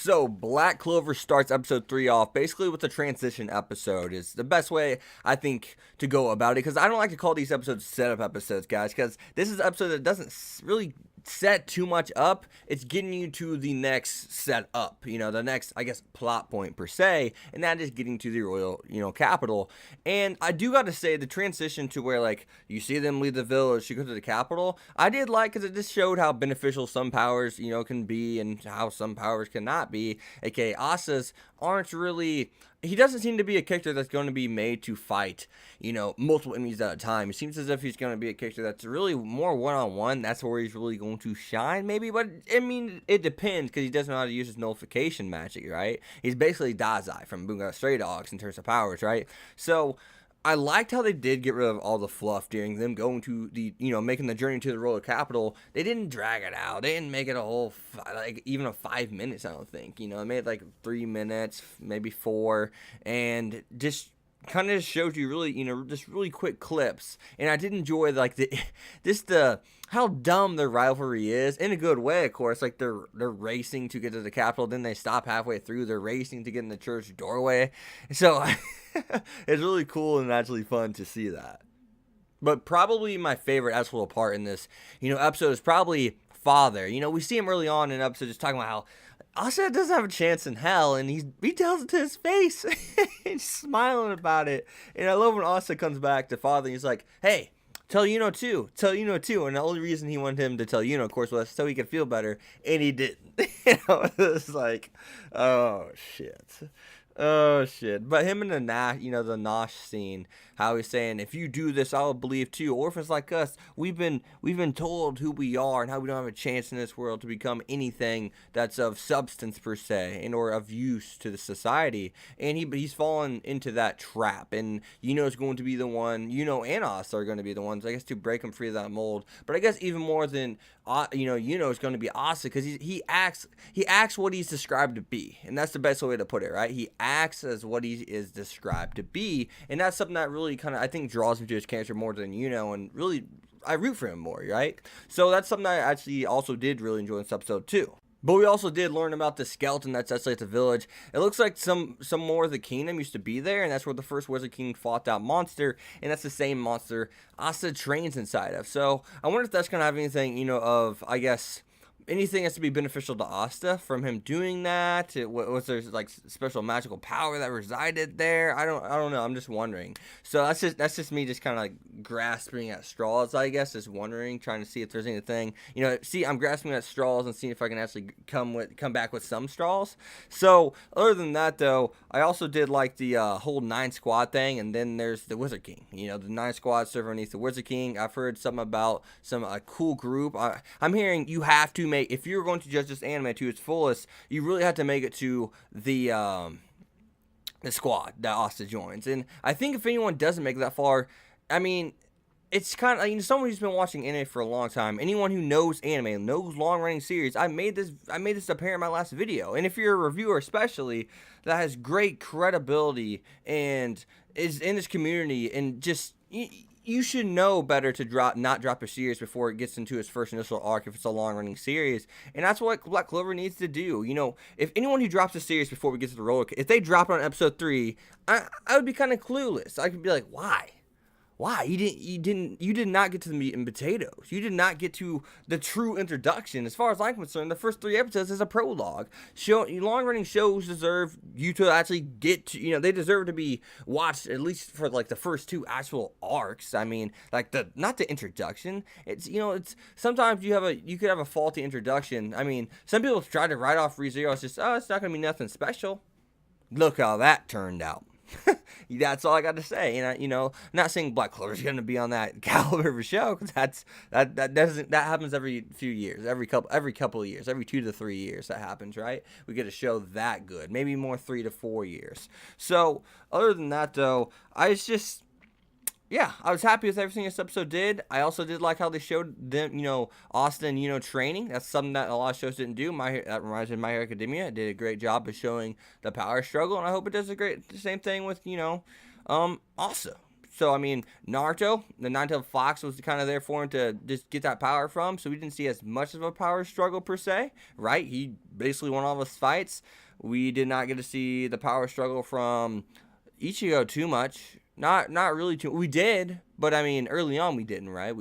So, Black Clover starts episode 3 off basically with a transition episode. Is the best way, I think, to go about it. Because I don't like to call these episodes setup episodes, guys. Because this is an episode that doesn't really set too much up. It's getting you to the next setup. The next, I guess, plot point per se. And that is getting to the royal, capital. And I do got to say, the transition to where, like, you see them leave the village to go to the capital, I did like, because it just showed how beneficial some powers, can be and how some powers cannot be. AKA Asa's aren't really, he doesn't seem to be a character that's going to be made to fight, multiple enemies at a time. It seems as if he's going to be a character that's really more one-on-one. That's where he's really going to shine, maybe. But, I mean, it depends, because he doesn't know how to use his nullification magic, right? He's basically Dazai from Bunga Stray Dogs in terms of powers, right? So I liked how they did get rid of all the fluff during them going to the, making the journey to the royal capital. They didn't drag it out. They didn't make it a whole, even a 5 minutes, I don't think. They made it like 3 minutes, maybe 4, and just kind of shows you really, just really quick clips. And I did enjoy, like, how dumb their rivalry is, in a good way, of course. Like, they're racing to get to the capital, then they stop halfway through. They're racing to get in the church doorway. So it's really cool and actually fun to see that. But probably my favorite actual part in this, episode is probably Father. We see him early on in the episode just talking about how Asa doesn't have a chance in hell, and he tells it to his face. He's smiling about it. And I love when Asa comes back to Father, and he's like, hey, tell too. And the only reason he wanted him to tell of course, was so he could feel better, and he didn't. It's like, oh, shit. Oh, shit. But him in the Nosh scene, how he's saying, if you do this, I will believe too. Orphans like us, we've been told who we are and how we don't have a chance in this world to become anything that's of substance per se and or of use to the society. And he's fallen into that trap. And is going to be the one, and us are going to be the ones, I guess, to break him free of that mold. But I guess even more than is going to be Asa, because he acts what he's described to be, and that's the best way to put it, right? He acts as what he is described to be, and that's something that really kind of, I think, draws me to his character more than and really I root for him more, right? So that's something I actually also did really enjoy in this episode too. But we also did learn about the skeleton that's actually at the village. It looks like some more of the kingdom used to be there, and that's where the first Wizard King fought that monster, and that's the same monster Asa trains inside of. So I wonder if that's going to have anything, of, I guess, anything has to be beneficial to Asta from him doing that. Was there like special magical power that resided there? I don't know. I'm just wondering. So that's just me just kind of like grasping at straws, I guess, just wondering, trying to see if there's anything. I'm grasping at straws and seeing if I can actually come back with some straws. So other than that, though, I also did like the whole 9 squad thing, and then there's the Wizard King. The 9 squad serve underneath the Wizard King. I've heard something about a cool group. I'm hearing you have to make, if you're going to judge this anime to its fullest, you really have to make it to the squad that Asta joins. And I think if anyone doesn't make it that far, I mean, it's kind of, someone who's been watching anime for a long time, anyone who knows anime, knows long-running series, I made this apparent in my last video. And if you're a reviewer especially, that has great credibility and is in this community, and just, you should know better to not drop a series before it gets into its first initial arc if it's a long-running series. And that's what Black Clover needs to do. If anyone who drops a series before we get to the roller, if they drop it on episode 3, I would be kind of clueless. I could be like, why? You did not get to the meat and potatoes. You did not get to the true introduction. As far as I'm concerned, the first 3 episodes is a prologue. Long-running shows deserve you to actually get to, they deserve to be watched at least for like the first 2 actual arcs. I mean, like not the introduction. It's, it's sometimes you could have a faulty introduction. I mean, some people try to write off ReZero. It's just, it's not gonna be nothing special. Look how that turned out. That's all I got to say. And not saying Black Clover's going to be on that caliber of a show, because that happens every few years, every couple of years, every 2 to 3 years that happens, right? We get a show that good, maybe more 3 to 4 years. So other than that, though, I was happy with everything this episode did. I also did like how they showed them, Austin, training. That's something that a lot of shows didn't do. That reminds me of My Hero Academia. It did a great job of showing the power struggle, and I hope it does the same thing with, Asa. So, I mean, Naruto, the nine-tailed fox, was kind of there for him to just get that power from. So we didn't see as much of a power struggle per se, right? He basically won all of his fights. We did not get to see the power struggle from Ichigo too much. Not really too. We did, but I mean, early on we didn't, right?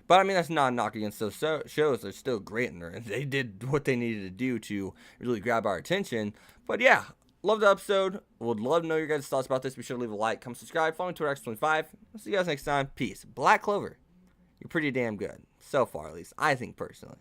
But I mean, that's not a knock against those shows. They're still great, and they did what they needed to do to really grab our attention. But yeah, love the episode. Would love to know your guys' thoughts about this. Be sure to leave a like, comment, subscribe, follow me Twitter X25. I'll see you guys next time. Peace. Black Clover, you're pretty damn good so far, at least I think personally.